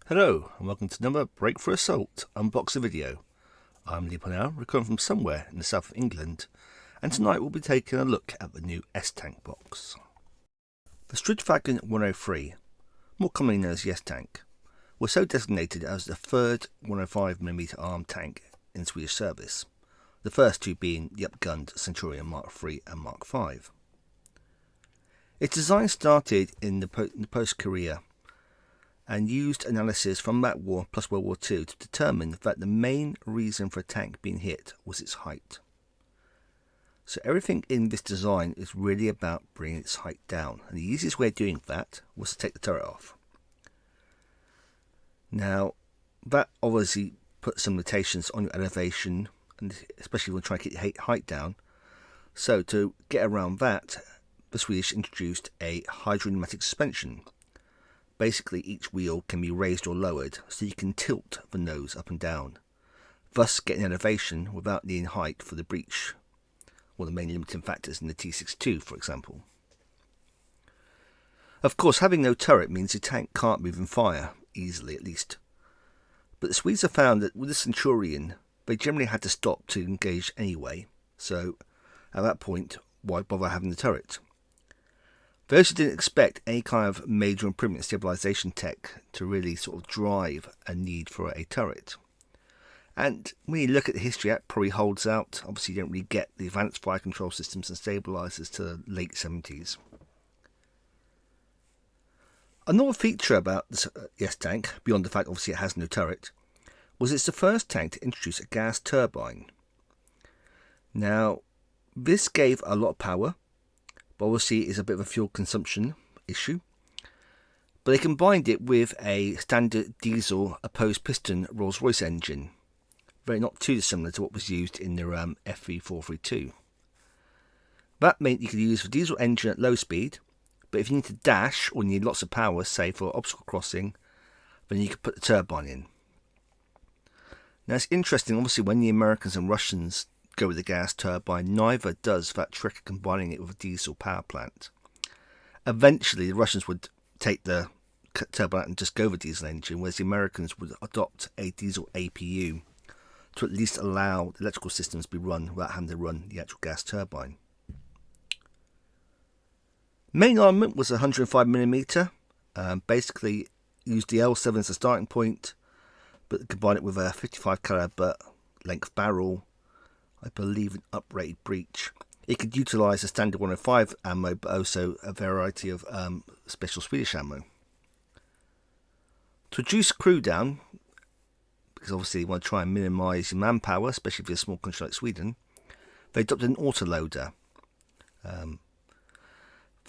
Hello and welcome to another Break for Assault unboxing video. I'm Lee Parnell, recording from somewhere in the south of England, and tonight we'll be taking a look at the new S Tank box. The Stridsvagn 103, more commonly known as the S Tank, was so designated as the third 105mm armed tank in Swedish service, the first two being the upgunned Centurion Mark III and Mark V. Its design started in the post-Korea and used analysis from that war plus World War II to determine that the main reason for a tank being hit was its height. So everything in this design is really about bringing its height down, and the easiest way of doing that was to take the turret off. Now, that obviously puts some limitations on your elevation, and especially when trying to get your height down. So to get around that, the Swedish introduced a hydropneumatic suspension. Basically, each wheel can be raised or lowered, so you can tilt the nose up and down, thus getting elevation without needing height for the breech, one of the main limiting factors in the T-62, for example. Of course, having no turret means your tank can't move and fire, easily at least. But the Swedes have found that with the Centurion, they generally had to stop to engage anyway, so at that point, why bother having the turret? Those who didn't expect any kind of major improvement in stabilisation tech to really sort of drive a need for a turret. And when you look at the history, that probably holds out. Obviously, you don't really get the advanced fire control systems and stabilisers to the late 70s. Another feature about the S Tank, beyond the fact obviously it has no turret, was it's the first tank to introduce a gas turbine. Now, this gave a lot of power, but obviously it is a bit of a fuel consumption issue. But they combined it with a standard diesel opposed piston Rolls-Royce engine, very not too dissimilar to what was used in their FV432. That meant you could use the diesel engine at low speed, but if you need to dash or need lots of power, say for obstacle crossing, then you could put the turbine in. Now it's interesting, obviously when the Americans and Russians go with the gas turbine, neither does that trick of combining it with a diesel power plant. Eventually the Russians would take the turbine out and just go with the diesel engine, whereas the Americans would adopt a diesel APU to at least allow the electrical systems to be run without having to run the actual gas turbine. Main armament was 105mm, basically used the L7 as a starting point, but combined it with a 55 caliber length barrel, I believe an uprated breech. It could utilise a standard 105 ammo, but also a variety of special Swedish ammo. To reduce crew down, because obviously you want to try and minimise your manpower, especially if you're a small country like Sweden, they adopted an autoloader.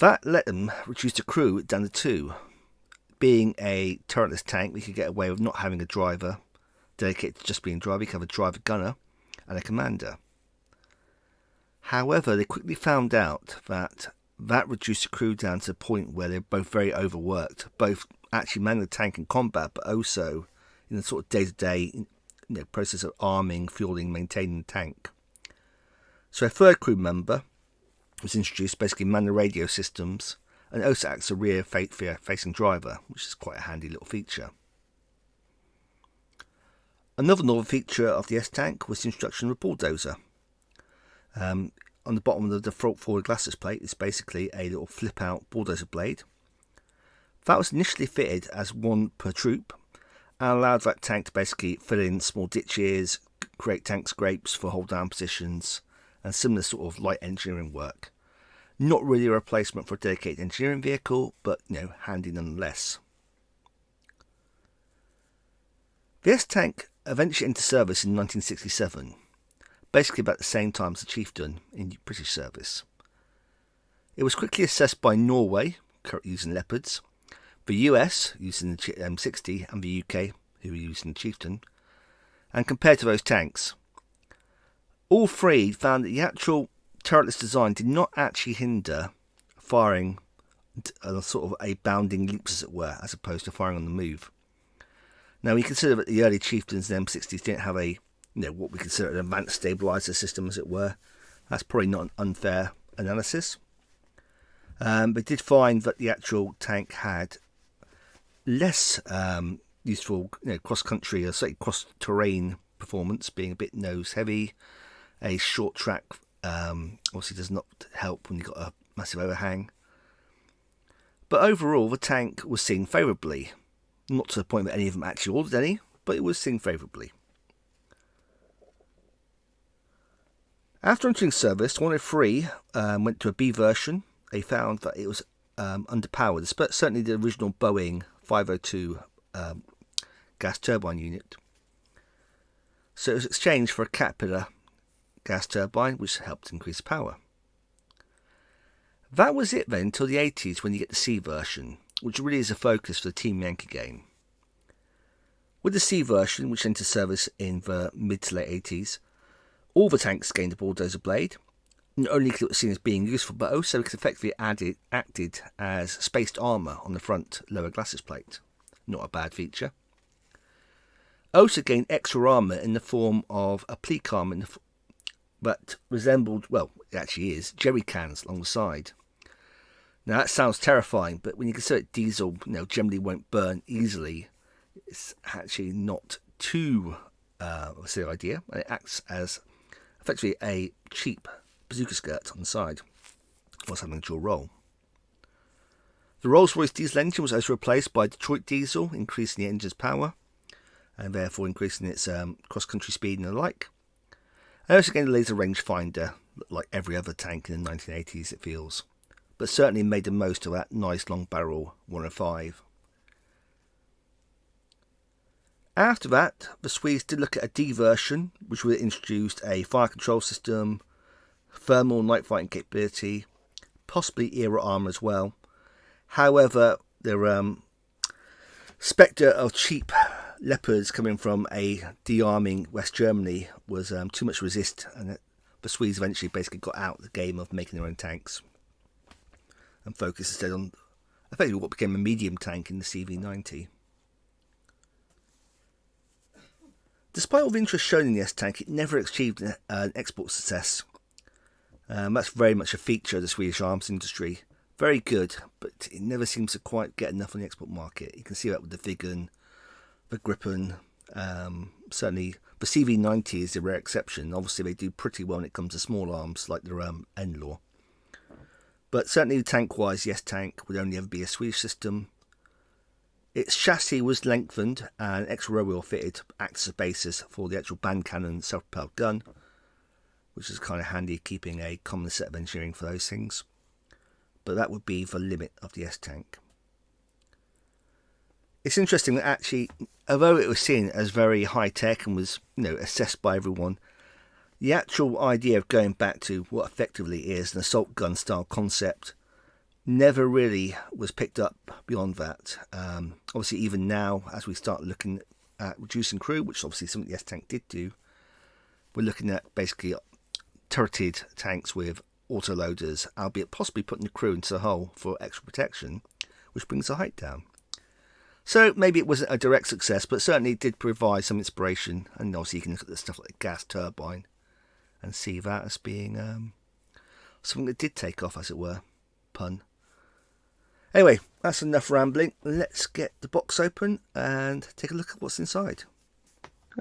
That let them reduce the crew down to 2. Being a turretless tank, we could get away with not having a driver dedicated to just being driver. You could have a driver gunner and a commander. However, they quickly found out that reduced the crew down to the point where they're both very overworked, both actually manning the tank in combat, but also in the sort of day-to-day process of arming, fueling, maintaining the tank. So a third crew member was introduced, basically man the radio systems, and also acts as a rear-facing driver, which is quite a handy little feature. Another novel feature of the S Tank was the introduction of a bulldozer. On the bottom of the forward glacis plate is basically a little flip-out bulldozer blade. That was initially fitted as one per troop and allowed that tank to basically fill in small ditches, create tank scrapes for hold-down positions, and similar sort of light engineering work. Not really a replacement for a dedicated engineering vehicle, but handy nonetheless. The S Tank eventually entered service in 1967. Basically about the same time as the Chieftain in British service. It was quickly assessed by Norway, currently using Leopards, the US using the M60, and the UK, who were using the Chieftain, and compared to those tanks. All three found that the actual turretless design did not actually hinder firing sort of a bounding leaps, as it were, as opposed to firing on the move. Now, we consider that the early Chieftains and M60s didn't have a what we consider an advanced stabilizer system, as it were. That's probably not an unfair analysis. But did find that the actual tank had less useful, cross-country or say cross-terrain performance, being a bit nose-heavy. A short track obviously does not help when you've got a massive overhang. But overall, the tank was seen favourably. Not to the point that any of them actually ordered any, but it was seen favourably. After entering service, 103 went to a B version. They found that it was underpowered, but certainly the original Boeing 502 gas turbine unit. So it was exchanged for a Caterpillar gas turbine, which helped increase power. That was it then until the 80s, when you get the C version, which really is a focus for the Team Yankee game. With the C version, which entered service in the mid to late 80s, all the tanks gained a bulldozer blade, not only because it was seen as being useful, but also because it effectively acted as spaced armour on the front lower glasses plate. Not a bad feature. Also gained extra armour in the form of a pleat armour that resembled, well, it actually is, jerry cans along the side. Now that sounds terrifying, but when you consider that diesel, generally won't burn easily, it's actually not too a silly idea. And it acts as effectively a cheap bazooka skirt on the side, whilst having a dual role. The Rolls-Royce diesel engine was also replaced by Detroit diesel, increasing the engine's power, and therefore increasing its cross-country speed and the like. And also gained a laser rangefinder, like every other tank in the 1980s, it feels, but certainly made the most of that nice long barrel 105. After that, the Swedes did look at a D version, which would have introduced a fire control system, thermal night fighting capability, possibly era armour as well. However, the spectre of cheap Leopards coming from a de-arming West Germany was too much resist, and the Swedes eventually basically got out of the game of making their own tanks and focused instead on effectively what became a medium tank in the CV-90. Despite all the interest shown in the S Tank, it never achieved an export success. That's very much a feature of the Swedish arms industry. Very good, but it never seems to quite get enough on the export market. You can see that with the Viggen, the Gripen, certainly the CV-90 is a rare exception. Obviously they do pretty well when it comes to small arms like the N-Law. But certainly tank-wise, the S Tank would only ever be a Swedish system. Its chassis was lengthened and extra row wheel fitted acts as a basis for the actual band cannon self-propelled gun, which is kind of handy keeping a common set of engineering for those things. But that would be the limit of the S Tank. It's interesting that actually, although it was seen as very high-tech and was assessed by everyone, the actual idea of going back to what effectively is an assault gun style concept never really was picked up beyond that. Obviously, even now, as we start looking at reducing crew, which is obviously something the S Tank did do, we're looking at basically turreted tanks with autoloaders, albeit possibly putting the crew into the hull for extra protection, which brings the height down. So maybe it wasn't a direct success, but certainly it did provide some inspiration. And obviously you can look at the stuff like the gas turbine and see that as being something that did take off, as it were. Pun. Anyway, that's enough rambling. Let's get the box open and take a look at what's inside.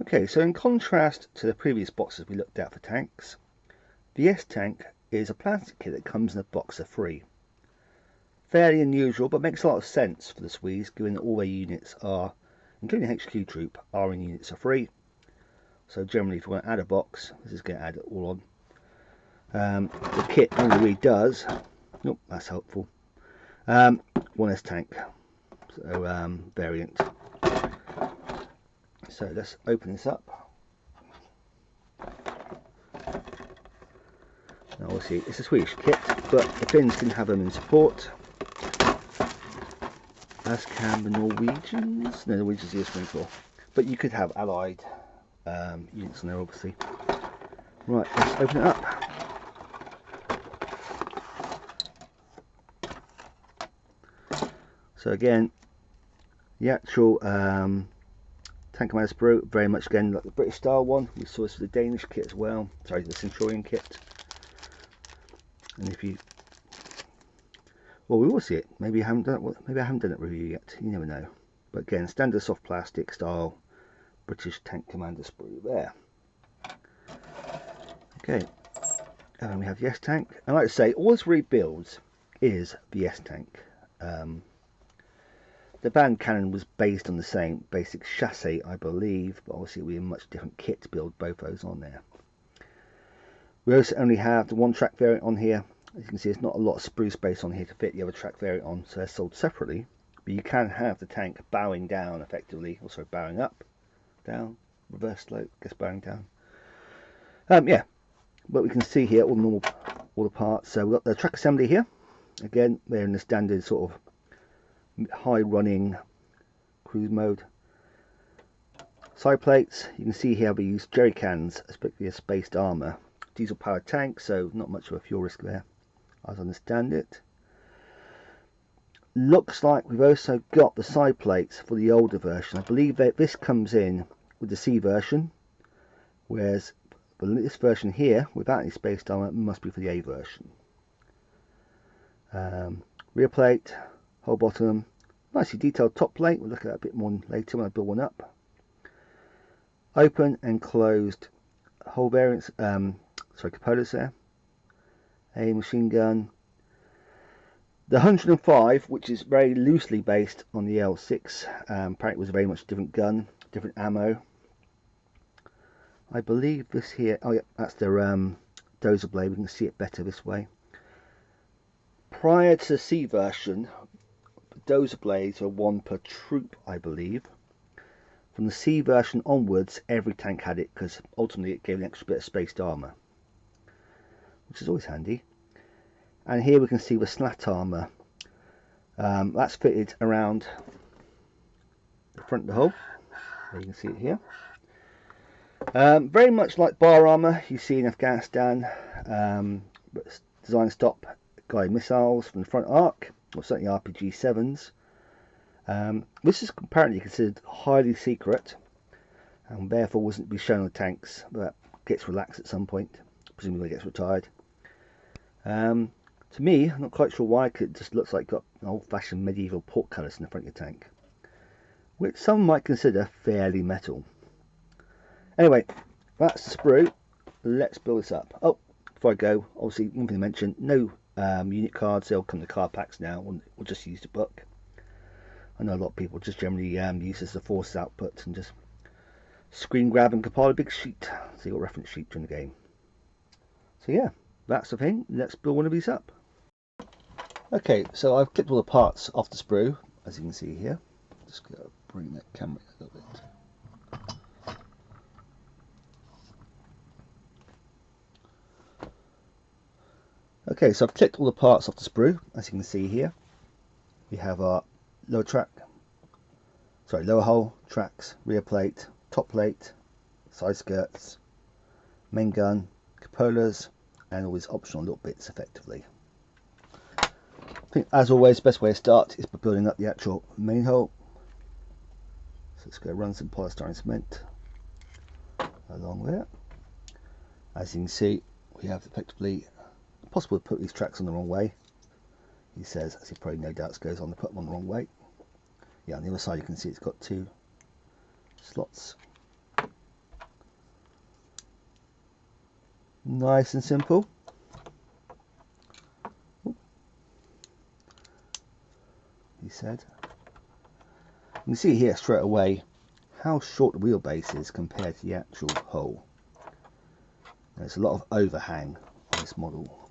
Okay, so in contrast to the previous boxes we looked at for tanks, the S Tank is a plastic kit that comes in a box of 3. Fairly unusual, but makes a lot of sense for the Swedes, given that all their units are, including HQ Troop, are in units of 3. So generally, if you want to add a box, this is going to add it all on. The kit only really does, nope, that's helpful, 1 S Tank, so variant. So let's open this up. Now obviously it's a Swedish kit, but the Finns didn't have them in support, as can the Norwegians. No, Norwegians are the Swing for, but you could have allied units in there obviously. Right, let's open it up. So again, the actual Tank Commander Sprue, very much again like the British style one. We saw this with the Danish kit as well, sorry, the Centurion kit. And if you, well, we will see it. Maybe I haven't done it. Maybe I haven't done it review yet. You never know. But again, standard soft plastic style British Tank Commander sprue there. Okay, and then we have the S Tank. And like I say, all this rebuilds is the S Tank. The band cannon was based on the same basic chassis, I believe, but obviously we have a much different kit to build both those on there. We also only have the one track variant on here. As you can see, there's not a lot of sprue space on here to fit the other track variant on, so they're sold separately. But you can have the tank bowing down effectively, also bowing up, down, reverse slope, just bowing down. Yeah, but we can see here all the parts. So we've got the track assembly here. Again, they're in the standard sort of high running cruise mode. Side plates, you can see here we use jerry cans, especially as spaced armour. Diesel powered tank, so not much of a fuel risk there, as I understand it. Looks like we've also got the side plates for the older version. I believe that this comes in with the C version, whereas this version here, without any spaced armour, must be for the A version. Rear plate, whole bottom, nicely detailed top plate. We'll look at that a bit more later when I build one up. Open and closed whole variants, cupolas there. A machine gun. The 105, which is very loosely based on the L6, apparently was a very much different gun, different ammo. I believe this here, oh yeah, that's the dozer blade. We can see it better this way. Prior to the C version, dozer blades are one per troop, I believe. From the C version onwards, every tank had it because ultimately it gave an extra bit of spaced armour, which is always handy. And here we can see the slat armour. That's fitted around the front of the hull. There you can see it here. Very much like bar armour you see in Afghanistan, but designed to stop guided missiles from the front arc, or certainly RPG-7s. This is apparently considered highly secret and therefore wasn't to be shown on the tanks, but gets relaxed at some point, presumably gets retired. To me, I'm not quite sure why, it just looks like got an old-fashioned medieval portcullis in the front of your tank, which some might consider fairly metal. Anyway, that's the sprue. Let's build this up. Oh, before I go, obviously one thing to mention, no unit cards. They'll come to card packs now. We'll just use the book. I know a lot of people just generally use this as a Forces output and just screen grab and compile a big sheet, so you've got a reference sheet during the game. So yeah, that's the thing. Let's build one of these up. Okay, so I've clipped all the parts off the sprue, as you can see here. Just gotta bring that camera a little bit. Okay, so I've clipped all the parts off the sprue, as you can see here. We have our lower hull, tracks, rear plate, top plate, side skirts, main gun, cupolas, and all these optional little bits effectively. I think, as always, the best way to start is by building up the actual main hull. So let's go run some polystyrene cement along there. As you can see, we have effectively possible to put these tracks on the wrong way. He says, as he probably no doubt goes on to put them on the wrong way. Yeah, on the other side you can see it's got two slots. Nice and simple. He said. You can see here straight away how short the wheelbase is compared to the actual hull. There's a lot of overhang on this model,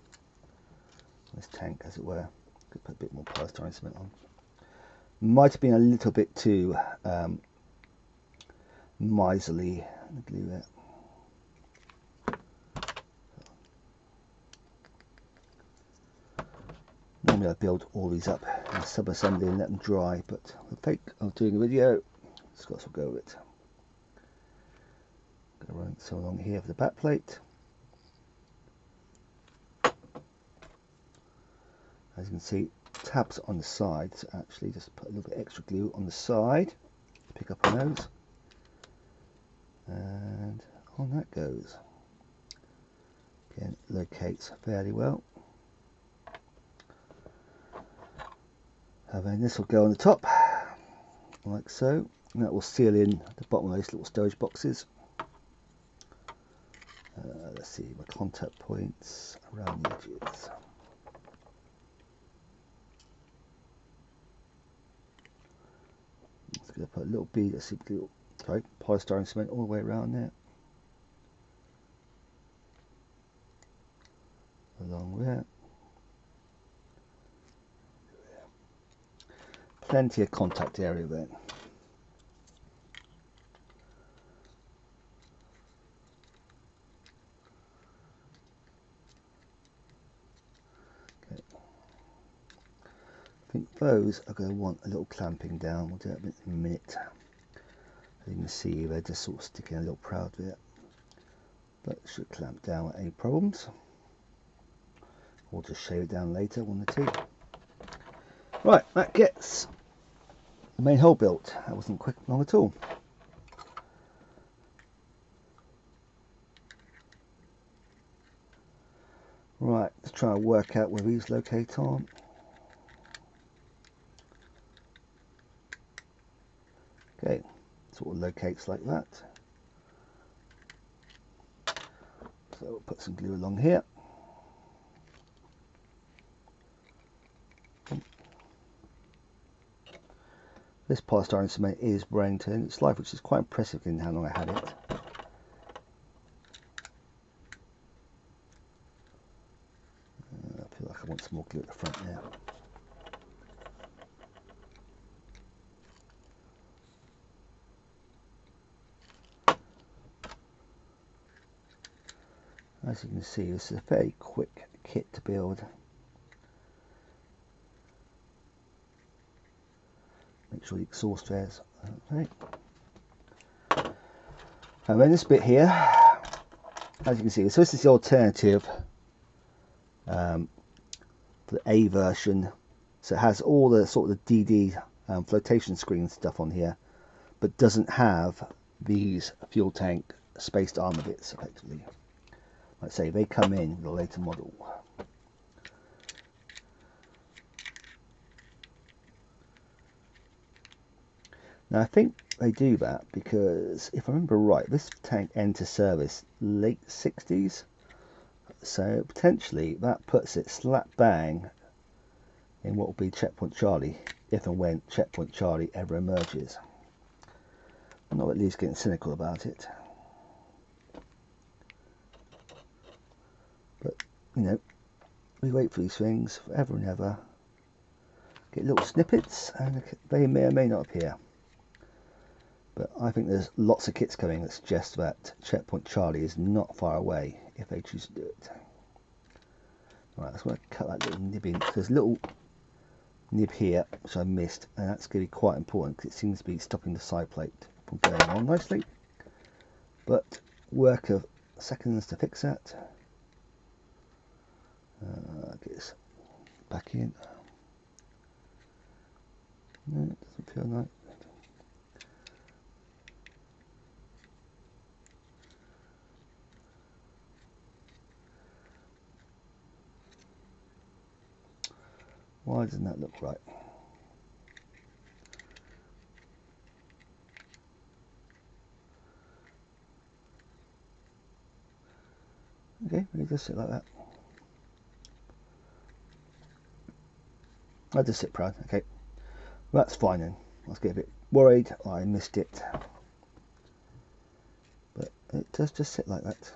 this tank as it were. Could put a bit more polystyrene cement on. Might have been a little bit too miserly. Glue that. Normally I build all these up in sub-assembly and let them dry, but for the sake of doing a video, just got to go with it. Going to run some along here for the back plate. As you can see, tabs on the side, so actually just put a little bit extra glue on the side to pick up on those, and on that goes. Again, it locates fairly well. And then this will go on the top, like so, and that will seal in the bottom of those little storage boxes. Let's see, my contact points around the edges. Just going to put a little bead, polystyrene cement all the way around there. Along there. Plenty of contact area then. Okay. I think those are going to want a little clamping down. We'll do that in a minute. As you can see, they're just sort of sticking a little proud there, but it should clamp down without any problems. We'll just shave it down later, one or two. Right, that gets the main hull built. That wasn't quick long at all. Right, let's try and work out where these locate on. Okay, sort of locates like that. So we'll put some glue along here. This polystyrene cement is wearing in its life, which is quite impressive in how long I had it. I feel like I want some more glue at the front there. As you can see, this is a very quick kit to build. Make sure the exhaust fares. Okay. And then this bit here, as you can see, so this is the alternative for the A version. So it has all the sort of the DD flotation screen stuff on here, but doesn't have these fuel tank spaced armor bits effectively. Like I say, they come in the later model. Now I think they do that because, if I remember right, this tank entered service late 60s, so potentially that puts it slap bang in what will be Checkpoint Charlie, if and when Checkpoint Charlie ever emerges. I'm not at least getting cynical about it, but you know, we wait for these things forever and ever, get little snippets, and they may or may not appear. But I think there's lots of kits coming that suggest that Checkpoint Charlie is not far away if they choose to do it. Alright, let's cut that little nib in. There's a little nib here which I missed, and that's going to be quite important because it seems to be stopping the side plate from going on nicely. But work of seconds to fix that. Get this back in. No, it doesn't feel right. Why doesn't that look right? Okay, we just sit like that. I just sit proud. Okay, well, that's fine then. I was getting a bit worried I missed it, but it does just sit like that.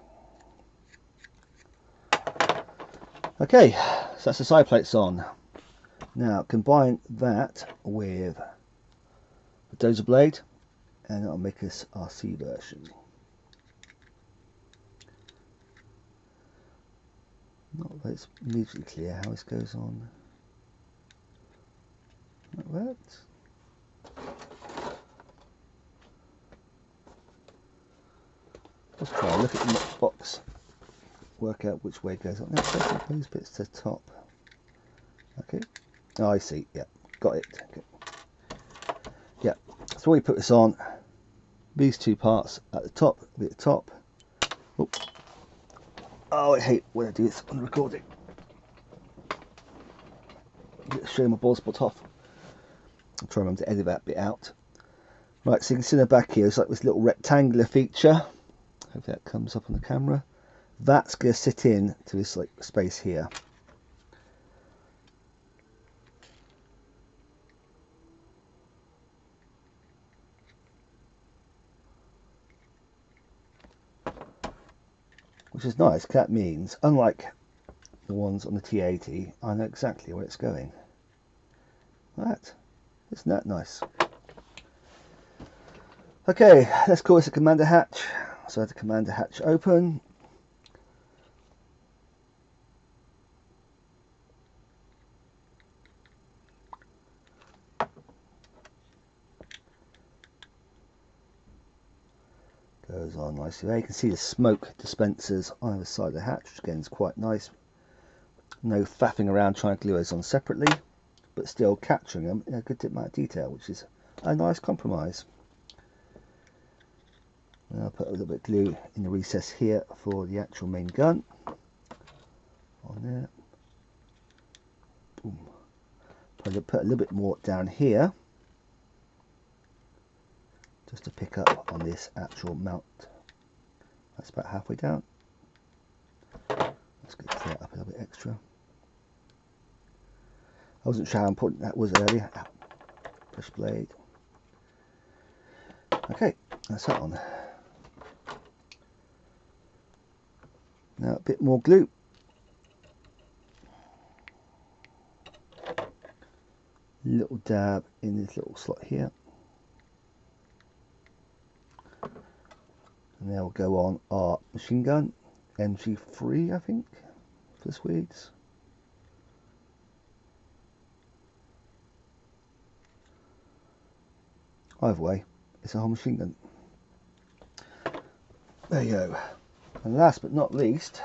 Okay, so that's the side plates on. Now combine that with the dozer blade, and that'll make us our C version. Not that it's immediately clear how this goes on. Like that. Let's try. Look at the box. Work out which way it goes on. Now take those bits to the top. Okay. Oh, I see. Yeah, got it. Okay. Yeah. So we put this on. These two parts at the top. Be at the top. Oops. Oh, I hate when I do this on recording. Show my ball spot off. I'll try and remember to edit that bit out. Right, so you can see in the back here, it's like this little rectangular feature. Hopefully that comes up on the camera. That's going to sit in to this like space here. Which is nice, because that means, unlike the ones on the T80, I know exactly where it's going. That, isn't that nice? Okay, let's call this a commander hatch. So I have the commander hatch open. Goes on nicely there. You can see the smoke dispensers on either side of the hatch, which again is quite nice. No faffing around trying to glue those on separately, but still capturing them in a good amount of detail, which is a nice compromise. And I'll put a little bit of glue in the recess here for the actual main gun. On there. Boom. Probably put a little bit more down here, just to pick up on this actual mount. That's about halfway down. Let's get that up a little bit extra. I wasn't sure how important that was earlier. Push blade. Okay, that's that on. Now a bit more glue. Little dab in this little slot here. And then we'll go on our machine gun, MG3 I think, for the Swedes. Either way, it's a whole machine gun. There you go. And last but not least,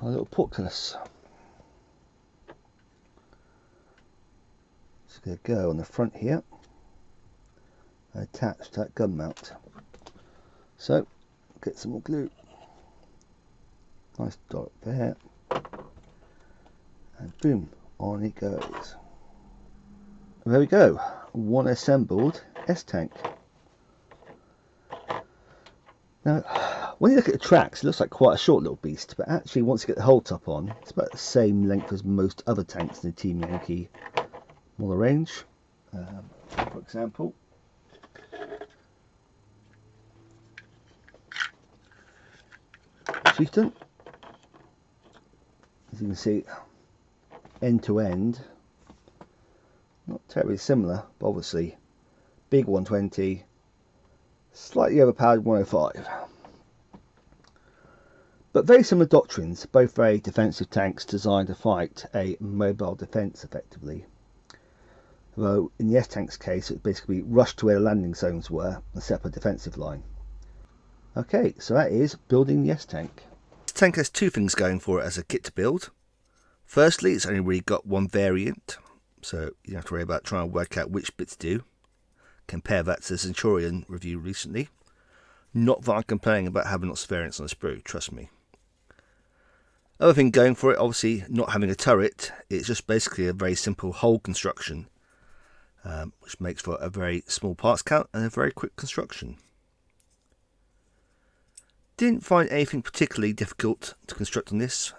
our little portcullis. It's going to go on the front here, attached to that gun mount. So, get some more glue. Nice dot there. And boom, on it goes. And there we go. One assembled S Tank. Now, when you look at the tracks, it looks like quite a short little beast, but actually once you get the whole top on, it's about the same length as most other tanks in the Team Yankee model range. For example, Chieftain, as you can see, end to end, not terribly similar, but obviously big 120, slightly overpowered 105. But very similar doctrines, both very defensive tanks designed to fight a mobile defence effectively. Although in the S Tank's case, it basically rushed to where the landing zones were and set up a defensive line. Okay, so that is building the S Tank. The tank has two things going for it as a kit to build. Firstly, it's only really got one variant, so you don't have to worry about trying to work out which bits do. Compare that to the Centurion review recently. Not that I'm complaining about having lots of variants on the sprue, trust me. Other thing going for it, obviously not having a turret, it's just basically a very simple hull construction, which makes for a very small parts count and a very quick construction. Didn't find anything particularly difficult to construct on this.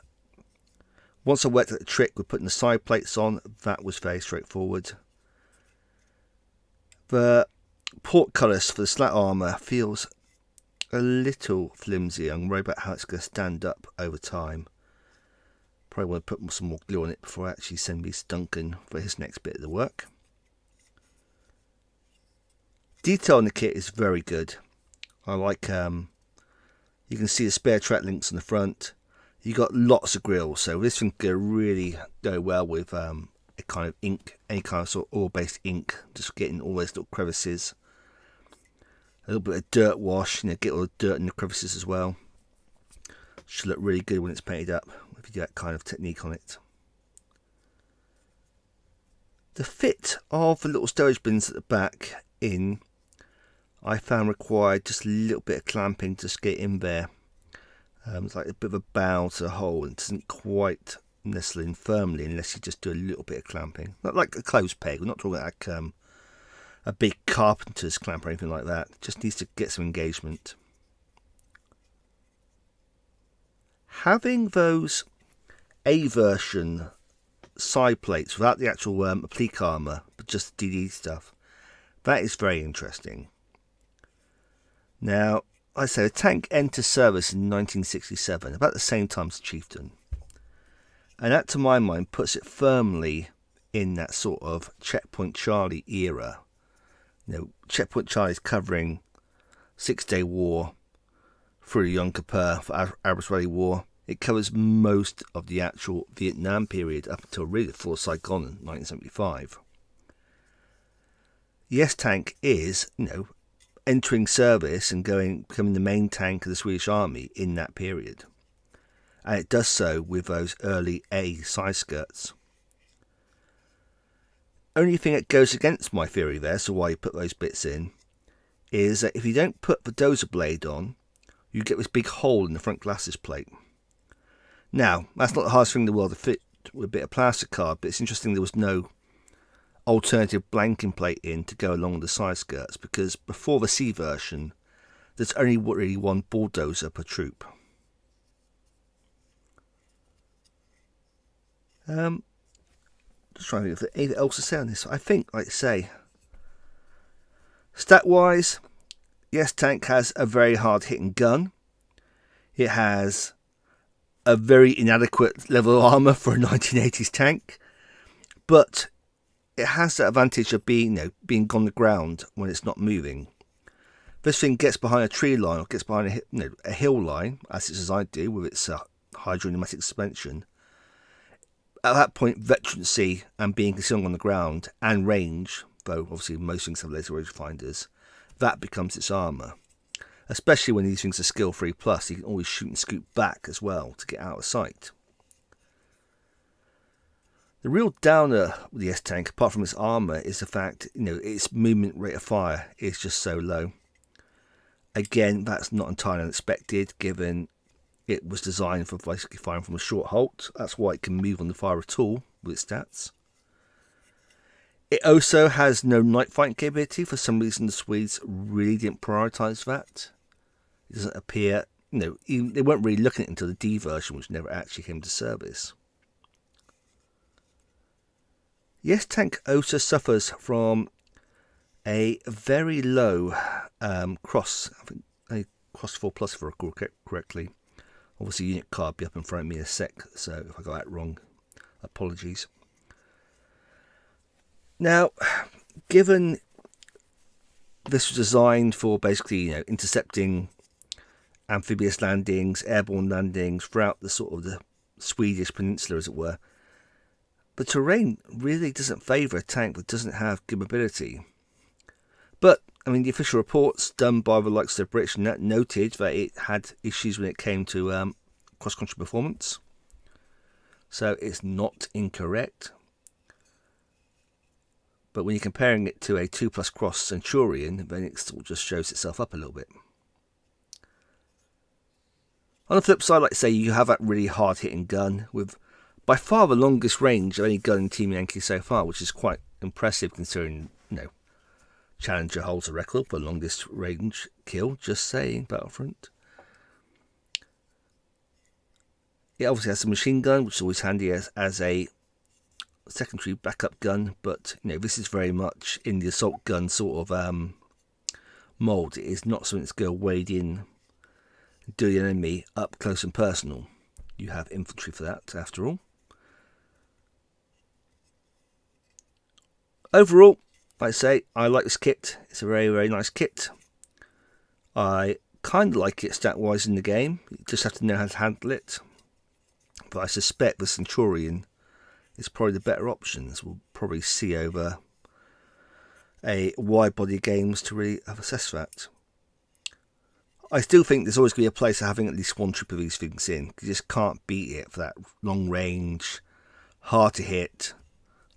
Once I worked out the trick with putting the side plates on, that was very straightforward. The portcullis for the slat armour feels a little flimsy. I'm worried about how it's going to stand up over time. Probably want to put some more glue on it before I actually send these to Duncan for his next bit of the work. Detail on the kit is very good. I like, you can see the spare track links on the front. You got lots of grills, so this thing could really go well with a kind of ink, any kind of sort of oil-based ink, just getting all those little crevices. A little bit of dirt wash, get all the dirt in the crevices as well. Should look really good when it's painted up, if you do that kind of technique on it. The fit of the little storage bins at the back I found required just a little bit of clamping to just get in there. It's like a bit of a bow to the hole, and it doesn't quite nestle in firmly unless you just do a little bit of clamping. Not like a closed peg, we're not talking like a big carpenter's clamp or anything like that. Just needs to get some engagement. Having those A version side plates without the actual applique armour, but just DD stuff, that is very interesting. Now, I say the tank entered service in 1967, about the same time as Chieftain. And that, to my mind, puts it firmly in that sort of Checkpoint Charlie era. Checkpoint Charlie is covering Six-Day War through Yom Kippur for Arab-Israeli War. It covers most of the actual Vietnam period up until really the fall of Saigon in 1975. The S Tank is, entering service and becoming the main tank of the Swedish Army in that period. And it does so with those early A side skirts. Only thing that goes against my theory there, so why you put those bits in, is that if you don't put the dozer blade on, you get this big hole in the front glasses plate. Now, that's not the hardest thing in the world to fit with a bit of plastic card, but it's interesting there was no alternative blanking plate in to go along with the side skirts, because before the C version, there's only really one bulldozer per troop. Just trying to think if there's anything else to say on this. I think, like I say, stat-wise, the S Tank has a very hard-hitting gun. It has a very inadequate level of armour for a 1980s tank, but it has that advantage of being on the ground when it's not moving. This thing gets behind a tree line or gets behind a hill line, as it's designed to do with its hydropneumatic suspension. At that point, veterancy and being concealed on the ground and range, though obviously most things have laser range finders, that becomes its armour. Especially when these things are skill 3+, you can always shoot and scoot back as well to get out of sight. The real downer with the S Tank, apart from its armour, is the fact its movement rate of fire is just so low. Again, that's not entirely unexpected, given it was designed for basically firing from a short halt. That's why it can move on the fire at all with its stats. It also has no night fighting capability. For some reason, the Swedes really didn't prioritise that. It doesn't appear, they weren't really looking at it until the D version, which never actually came to service. The S Tank also suffers from a very low cross, I think a cross 4+, if I recall correctly. Obviously, unit card will be up in front of me in a sec, so if I got that wrong, apologies. Now, given this was designed for basically intercepting amphibious landings, airborne landings throughout the sort of the Swedish peninsula, as it were, the terrain really doesn't favour a tank that doesn't have good mobility. But, the official reports done by the likes of the British noted that it had issues when it came to cross-country performance. So it's not incorrect. But when you're comparing it to a 2+ cross Centurion, then it still just shows itself up a little bit. On the flip side, like I say, you have that really hard-hitting gun with by far the longest range of any gun in Team Yankee so far, which is quite impressive considering, Challenger holds a record for longest range kill, just saying, Battlefront. It obviously has a machine gun, which is always handy as a secondary backup gun, but this is very much in the assault gun sort of mould. It is not something that's going to wade in and do the enemy up close and personal. You have infantry for that, after all. Overall, like I say, I like this kit. It's a very, very nice kit. I kind of like it stat-wise in the game. You just have to know how to handle it. But I suspect the Centurion is probably the better option, as we'll probably see over a wide body games to really assess that. I still think there's always going to be a place of having at least one troop of these things in. You just can't beat it for that long range, hard to hit,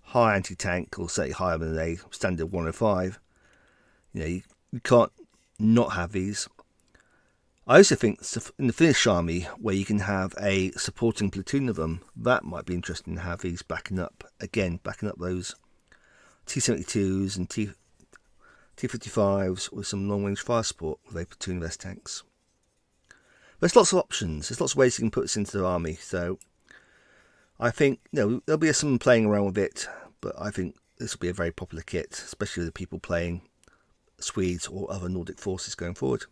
high anti-tank, or say higher than a standard 105. You can't not have these. I also think in the Finnish army, where you can have a supporting platoon of them, that might be interesting to have these backing up those T-72s and T-55s with some long-range fire support with a platoon of S tanks. There's lots of options. There's lots of ways you can put this into the army. So I think there'll be some playing around with it, but I think this will be a very popular kit, especially with the people playing Swedes or other Nordic forces going forward.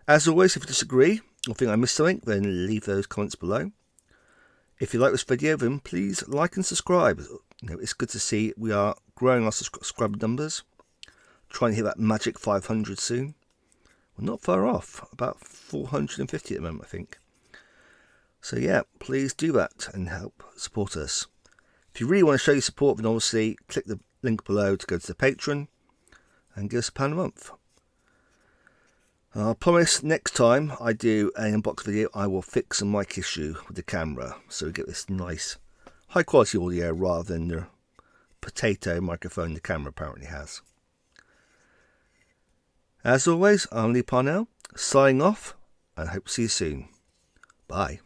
As always, if you disagree or think I missed something, then leave those comments below. If you like this video, then please like and subscribe. It's good to see we are growing our subscriber numbers. Trying to hit that magic 500 soon. We're not far off, about 450 at the moment, I think. So yeah, please do that and help support us. If you really want to show your support, then obviously click the link below to go to the Patreon and give us £1 a month. I promise next time I do an unbox video, I will fix a mic issue with the camera, so we get this nice high quality audio rather than the potato microphone the camera apparently has. As always, I'm Lee Parnell, signing off, and hope to see you soon. Bye.